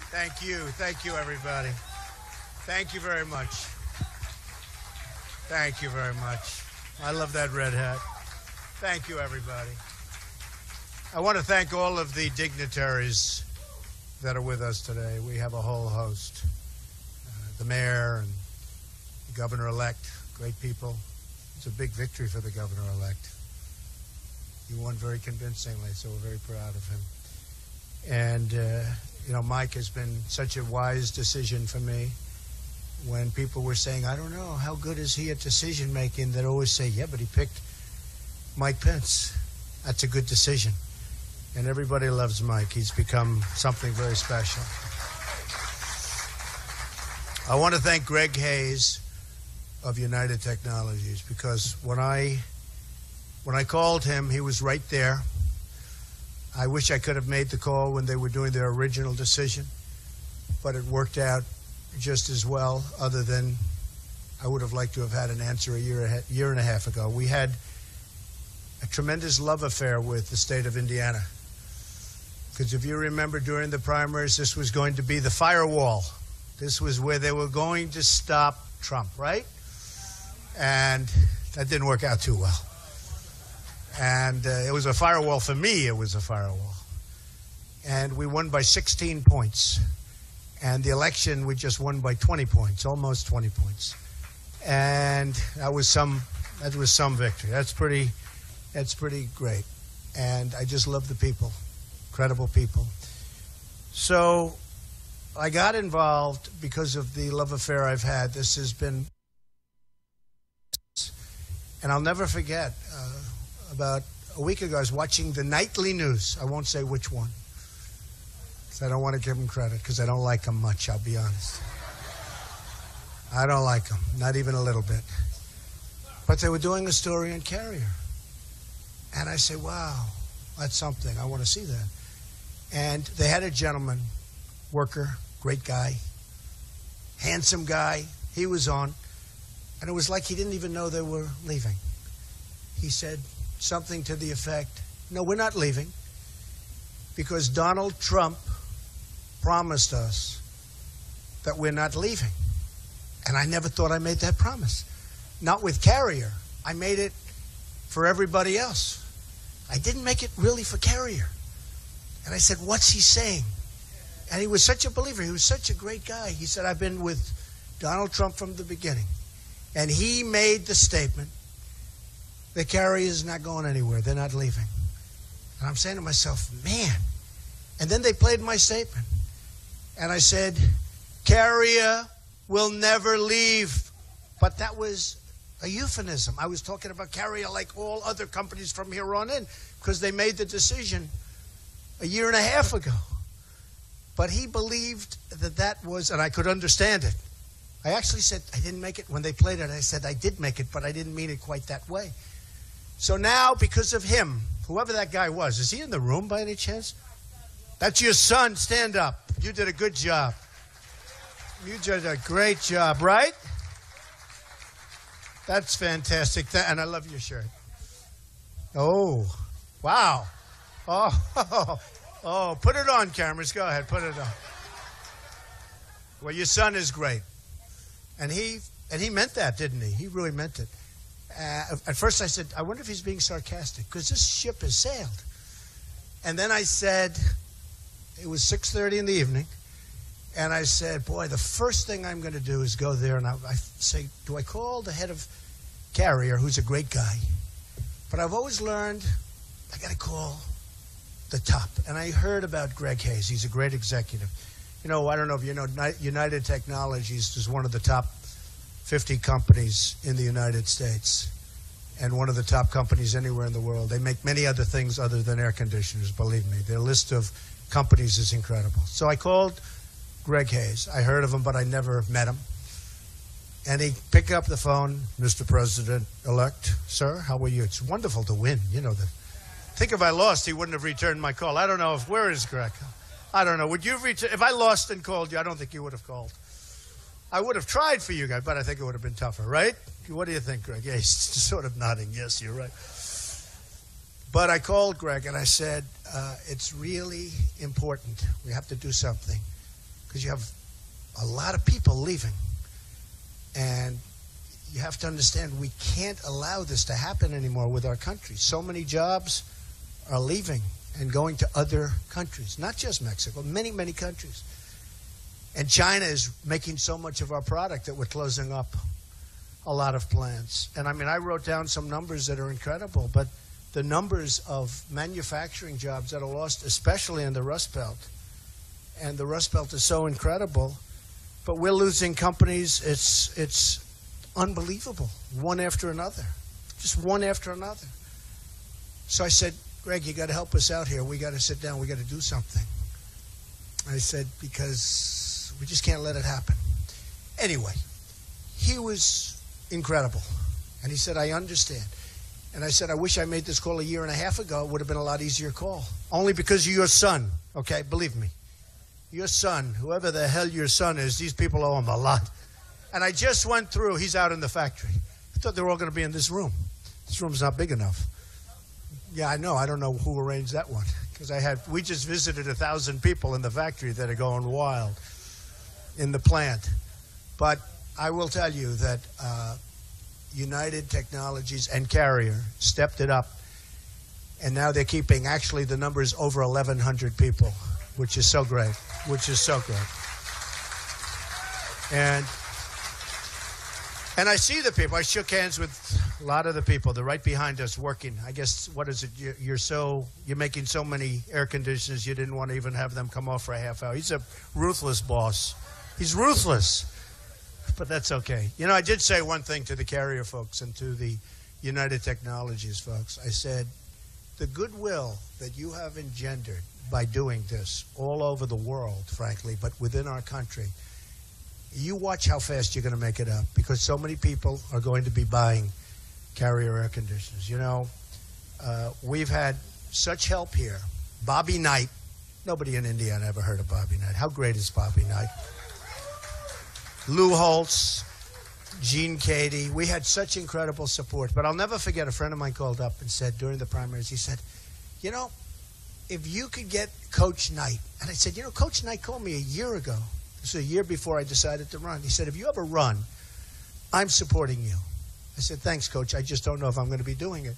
Thank you. Thank you, everybody. Thank you very much. Thank you very much. I love that red hat. Thank you, everybody. I want to thank all of the dignitaries that are with us today. We have a whole host. The mayor and the governor-elect, great people. It's a big victory for the governor-elect. He won very convincingly, so we're very proud of him. And, Mike has been such a wise decision for me. When people were saying, I don't know, how good is he at decision-making, they'd always say, yeah, but he picked Mike Pence. That's a good decision. And everybody loves Mike. He's become something very special. I want to thank Greg Hayes of United Technologies, because when I called him, he was right there. I wish I could have made the call when they were doing their original decision, but it worked out just as well, other than I would have liked to have had an answer a year and a half ago. We had a tremendous love affair with the state of Indiana, because if you remember during the primaries, this was going to be the firewall. This was where they were going to stop Trump, right? And that didn't work out too well. And it was a firewall for me. It was a firewall. And we won by 16 points. And the election, we just won by 20 points, almost 20 points. And that was some victory. That's pretty great. And I just love the people, incredible people. So I got involved because of the love affair I've had. This has been, and I'll never forget, about a week ago, I was watching the nightly news. I won't say which one, because I don't want to give them credit, because I don't like them much, I'll be honest. I don't like them, not even a little bit. But they were doing a story on Carrier. And I say, wow, that's something. I want to see that. And they had a gentleman, worker, great guy, handsome guy. He was on. And it was like he didn't even know they were leaving. He said something to the effect, no, we're not leaving, because Donald Trump promised us that we're not leaving. And I never thought I made that promise. Not with Carrier. I made it for everybody else. I didn't make it really for Carrier. And I said, what's he saying? And he was such a believer. He was such a great guy. He said, I've been with Donald Trump from the beginning. And he made the statement that Carrier is not going anywhere. They're not leaving. And I'm saying to myself, man. And then they played my statement. And I said, Carrier will never leave. But that was a euphemism. I was talking about Carrier like all other companies from here on in, because they made the decision a year and a half ago. But he believed that was, and I could understand it. I actually said, I didn't make it. When they played it, I said, I did make it, but I didn't mean it quite that way. So now, because of him, whoever that guy was, is he in the room by any chance? That's your son. Stand up. You did a good job. You did a great job, right? That's fantastic. And I love your shirt. Oh, wow. Oh, put it on, cameras. Go ahead, put it on. Well, your son is great. And he meant that, didn't he? He really meant it. At first I said, I wonder if he's being sarcastic, because this ship has sailed. And then I said, it was 6:30 in the evening, and I said, boy, the first thing I'm going to do is go there, and I say, do I call the head of Carrier, who's a great guy? But I've always learned I got to call the top. And I heard about Greg Hayes. He's a great executive. I don't know if you know, United Technologies is one of the top 50 companies in the United States, and one of the top companies anywhere in the world. They make many other things other than air conditioners, believe me. Their list of companies is incredible. So I called Greg Hayes. I heard of him, but I never met him. And he picked up the phone, Mr. President-elect, sir, how are you? It's wonderful to win. You know that. I think if I lost, he wouldn't have returned my call. I don't know where is Greg? I don't know. Would you return? If I lost and called you, I don't think you would have called. I would have tried for you guys, but I think it would have been tougher, right? What do you think, Greg? Yeah, he's sort of nodding. Yes, you're right. But I called Greg and I said, it's really important. We have to do something. because you have a lot of people leaving. And you have to understand, we can't allow this to happen anymore with our country. So many jobs are leaving and going to other countries, not just Mexico, many, many countries. And China is making so much of our product that we're closing up a lot of plants. And I mean, I wrote down some numbers that are incredible, but the numbers of manufacturing jobs that are lost, especially in the Rust Belt, and the Rust Belt is so incredible, but we're losing companies. It's unbelievable, one after another, just one after another. So I said, Greg, you got to help us out here. We got to sit down. We got to do something. I said, because we just can't let it happen. Anyway, he was incredible. And he said, I understand. And I said, I wish I made this call a year and a half ago. It would have been a lot easier call. Only because of your son, okay? Believe me. Your son, whoever the hell your son is, these people owe him a lot. And I just went through, he's out in the factory. I thought they were all going to be in this room. This room's not big enough. Yeah, I know. I don't know who arranged that one. Because we just visited 1,000 people in the factory that are going wild in the plant. But I will tell you that United Technologies and Carrier stepped it up. And now they're keeping, actually, the number is over 1,100 people, which is so great, which is so great. And I see the people. I shook hands with a lot of the people. They're right behind us working. I guess, what is it? You're making so many air conditioners, you didn't want to even have them come off for a half hour. He's a ruthless boss. He's ruthless. But that's okay. You know, I did say one thing to the Carrier folks and to the United Technologies folks. I said, the goodwill that you have engendered by doing this all over the world, frankly, but within our country, you watch how fast you're going to make it up, because so many people are going to be buying Carrier air conditioners. You know, we've had such help here. Bobby Knight. Nobody in Indiana ever heard of Bobby Knight. How great is Bobby Knight? Lou Holtz, Gene Cady. We had such incredible support. But I'll never forget, a friend of mine called up and said during the primaries, he said, you know, if you could get Coach Knight. And I said, you know, Coach Knight called me a year ago. This was a year before I decided to run. He said, if you ever run, I'm supporting you. I said, thanks, Coach. I just don't know if I'm going to be doing it.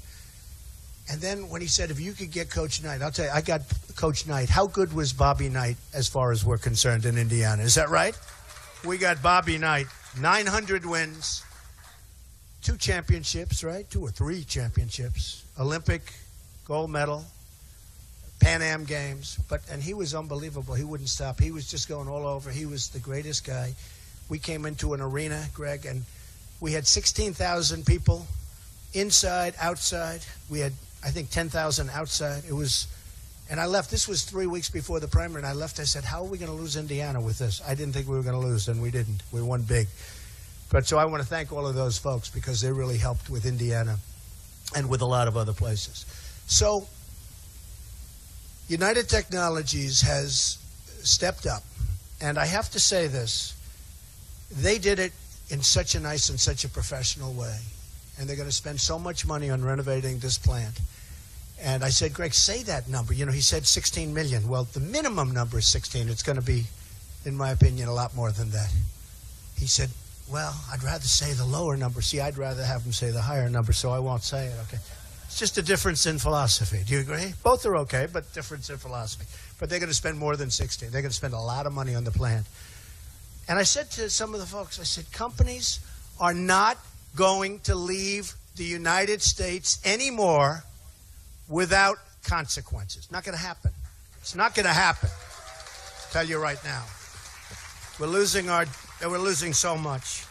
And then when he said, if you could get Coach Knight, I'll tell you, I got Coach Knight. How good was Bobby Knight as far as we're concerned in Indiana? Is that right? We got Bobby Knight, 900 wins, 2 championships, right? 2 or 3 championships, Olympic gold medal, Pan Am Games, and he was unbelievable. He wouldn't stop. He was just going all over. He was the greatest guy. We came into an arena, Greg, and we had 16,000 people inside, outside. We had, I think, 10,000 outside. It was, and I left. This was 3 weeks before the primary, and I left. I said, how are we going to lose Indiana with this? I didn't think we were going to lose, and we didn't. We won big. But so I want to thank all of those folks, because they really helped with Indiana and with a lot of other places. So United Technologies has stepped up, and I have to say this, they did it in such a nice and such a professional way, and they're going to spend so much money on renovating this plant. And I said, Greg, say that number. You know, he said 16 million. Well, the minimum number is 16. It's going to be, in my opinion, a lot more than that. He said, well, I'd rather say the lower number. See, I'd rather have him say the higher number, so I won't say it, okay? It's just a difference in philosophy. Do you agree? Both are okay, but difference in philosophy. But they're going to spend more than 16. They're going to spend a lot of money on the plant. And I said to some of the folks, I said, companies are not going to leave the United States anymore without consequences. Not going to happen. It's not going to happen. I'll tell you right now. We're losing so much.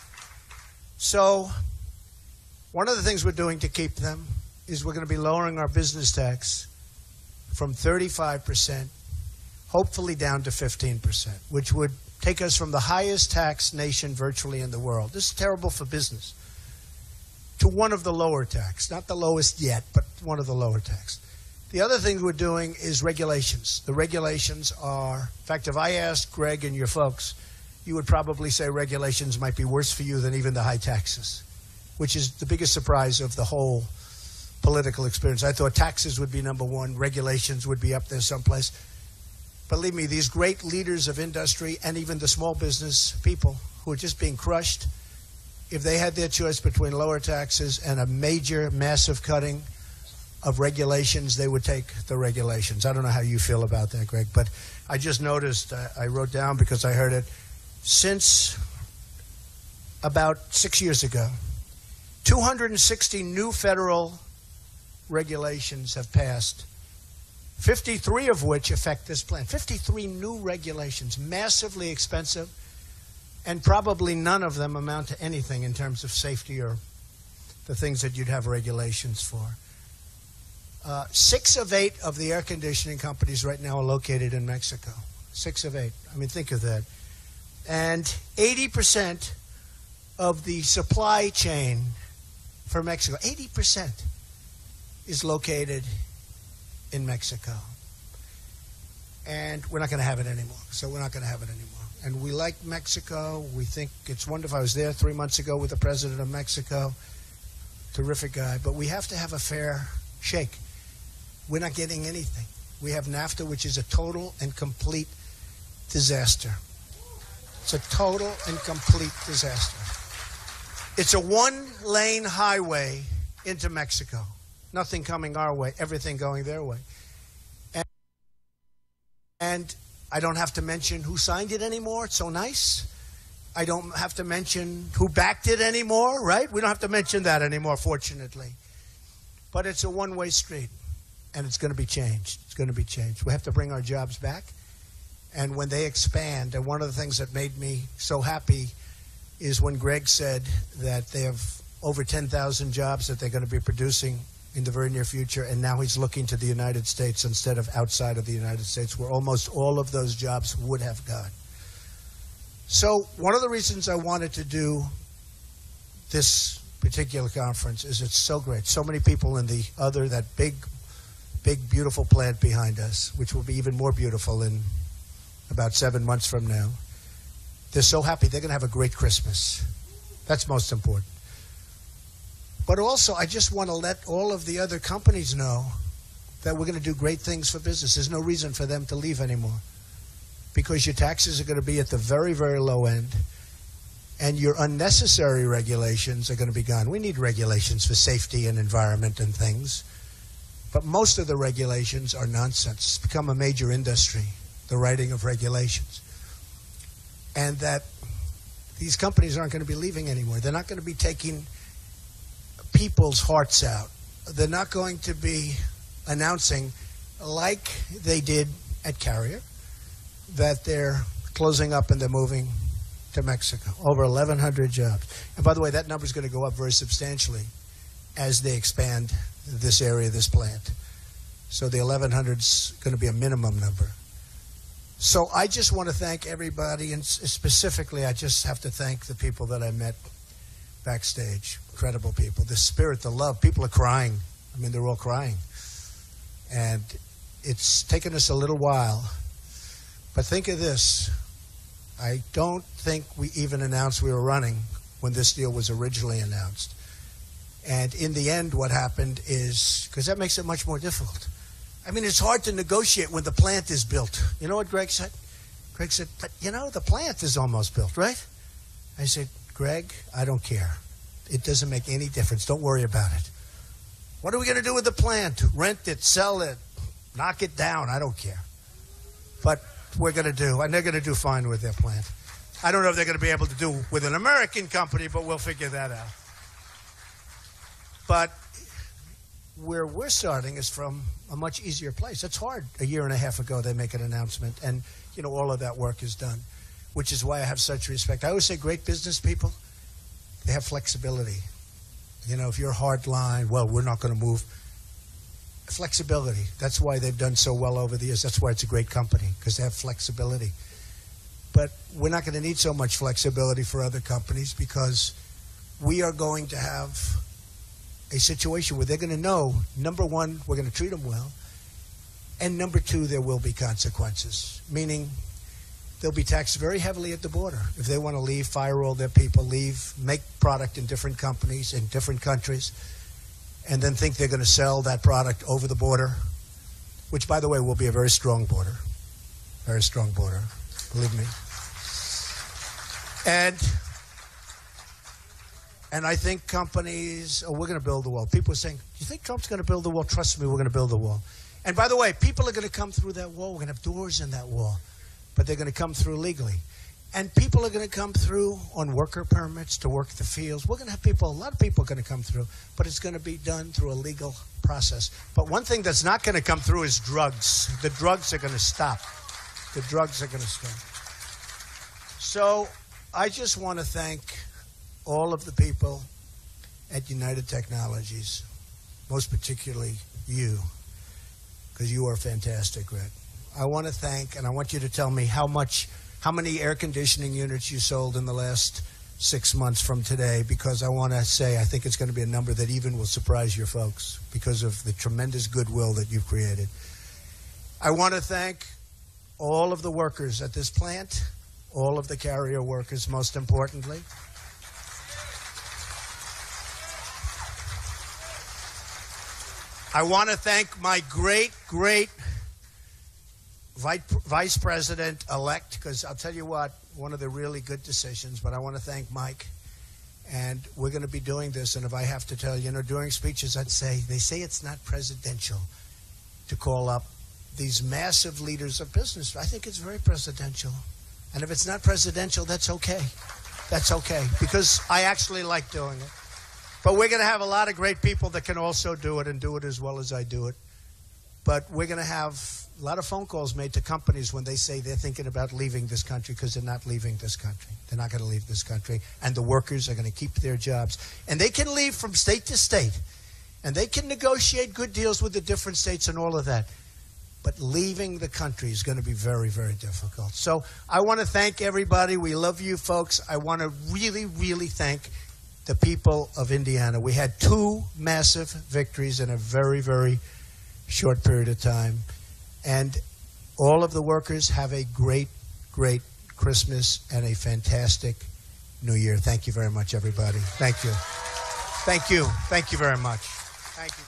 So one of the things we're doing to keep them is we're going to be lowering our business tax from 35%, hopefully down to 15%, which would take us from the highest tax nation virtually in the world. This is terrible for business. To one of the lower tax, not the lowest yet, but one of the lower tax. The other thing we're doing is regulations. The regulations are, in fact, if I asked Greg and your folks, you would probably say regulations might be worse for you than even the high taxes, which is the biggest surprise of the whole political experience. I thought taxes would be number one, regulations would be up there someplace. believe me, these great leaders of industry and even the small business people who are just being crushed, if they had their choice between lower taxes and a major, massive cutting of regulations, they would take the regulations. I don't know how you feel about that, Greg, but I just noticed, I wrote down because I heard it, since about 6 years ago, 260 new federal regulations have passed, 53 of which affect this plant. 53 new regulations, massively expensive, and probably none of them amount to anything in terms of safety or the things that you'd have regulations for. 6 of 8 of the air conditioning companies right now are located in Mexico. 6 of 8. I mean, think of that. And 80% of the supply chain for Mexico, 80% is located in Mexico. And we're not going to have it anymore. So we're not going to have it anymore. And we like Mexico. We think it's wonderful. I was there 3 months ago with the president of Mexico. Terrific guy. But we have to have a fair shake. We're not getting anything. We have NAFTA, which is a total and complete disaster. It's a total and complete disaster. It's a one-lane highway into Mexico. Nothing coming our way, everything going their way. And I don't have to mention who signed it anymore. It's so nice. I don't have to mention who backed it anymore, right? We don't have to mention that anymore, fortunately. But it's a one-way street, and it's going to be changed. It's going to be changed. We have to bring our jobs back. And when they expand, and one of the things that made me so happy is when Greg said that they have over 10,000 jobs that they're going to be producing in the very near future, and now he's looking to the United States instead of outside of the United States, where almost all of those jobs would have gone. So one of the reasons I wanted to do this particular conference is it's so great. So many people in that big, beautiful plant behind us, which will be even more beautiful in about 7 months from now. They're so happy. They're going to have a great Christmas. That's most important. But also, I just want to let all of the other companies know that we're going to do great things for business. There's no reason for them to leave anymore because your taxes are going to be at the very, very low end, and your unnecessary regulations are going to be gone. We need regulations for safety and environment and things, but most of the regulations are nonsense. It's become a major industry, the writing of regulations. And that these companies aren't going to be leaving anymore. They're not going to be taking people's hearts out. They're not going to be announcing, like they did at Carrier, that they're closing up and they're moving to Mexico. Over 1,100 jobs. And by the way, that number is going to go up very substantially as they expand this area, this plant. So the 1,100 is going to be a minimum number. So I just want to thank everybody, and specifically I just have to thank the people that I met backstage. Incredible people. The spirit, the love. People are crying. I mean, they're all crying. And it's taken us a little while. But think of this. I don't think we even announced we were running when this deal was originally announced. And in the end, what happened is, because that makes it much more difficult. I mean, it's hard to negotiate when the plant is built. You know what Greg said? Greg said, but you know, the plant is almost built, right? I said, Greg, I don't care. It doesn't make any difference. Don't worry about it. What are we going to do with the plant? Rent it, sell it, knock it down. I don't care. But we're going to do, and they're going to do fine with their plant. I don't know if they're going to be able to do with an American company, but we'll figure that out. But where we're starting is from a much easier place. It's hard. A year and a half ago, they make an announcement, and you know all of that work is done, which is why I have such respect. I always say great business people, they have flexibility. You know, if you're hard line, well, we're not going to move. Flexibility. That's why they've done so well over the years. That's why it's a great company, because they have flexibility. But we're not going to need so much flexibility for other companies, because we are going to have a situation where they're going to know, number one, we're going to treat them well, and number two, there will be consequences, meaning they'll be taxed very heavily at the border. If they want to leave, fire all their people, leave, make product in different companies, in different countries, and then think they're going to sell that product over the border, which, by the way, will be a very strong border. Very strong border, believe me. And I think companies, we're going to build the wall. People are saying, do you think Trump's going to build the wall? Trust me, we're going to build the wall. And by the way, people are going to come through that wall. We're going to have doors in that wall. But they're going to come through legally. And people are going to come through on worker permits to work the fields. We're going to have people, a lot of people are going to come through, but it's going to be done through a legal process. But one thing that's not going to come through is drugs. The drugs are going to stop. The drugs are going to stop. So I just want to thank all of the people at United Technologies, most particularly you, because you are fantastic, Rick. I want to thank, and I want you to tell me how many air conditioning units you sold in the last 6 months from today, because I want to say I think it's going to be a number that even will surprise your folks because of the tremendous goodwill that you've created. I want to thank all of the workers at this plant, all of the carrier workers, most importantly. I want to thank my great Vice President-elect, because I'll tell you what, one of the really good decisions, but I want to thank Mike. And we're going to be doing this, and if I have to tell you, during speeches I'd say, they say it's not presidential to call up these massive leaders of business. I think it's very presidential. And if it's not presidential, that's okay. That's okay, because I actually like doing it. But we're going to have a lot of great people that can also do it and do it as well as I do it. But we're going to have a lot of phone calls made to companies when they say they're thinking about leaving this country, because they're not leaving this country. They're not going to leave this country. And the workers are going to keep their jobs. And they can leave from state to state. And they can negotiate good deals with the different states and all of that. But leaving the country is going to be very, very difficult. So I want to thank everybody. We love you folks. I want to really, really thank the people of Indiana. We had 2 massive victories in a very, very short period of time. And all of the workers have a great, great Christmas and a fantastic New Year. Thank you very much, everybody. Thank you. Thank you. Thank you very much. Thank you.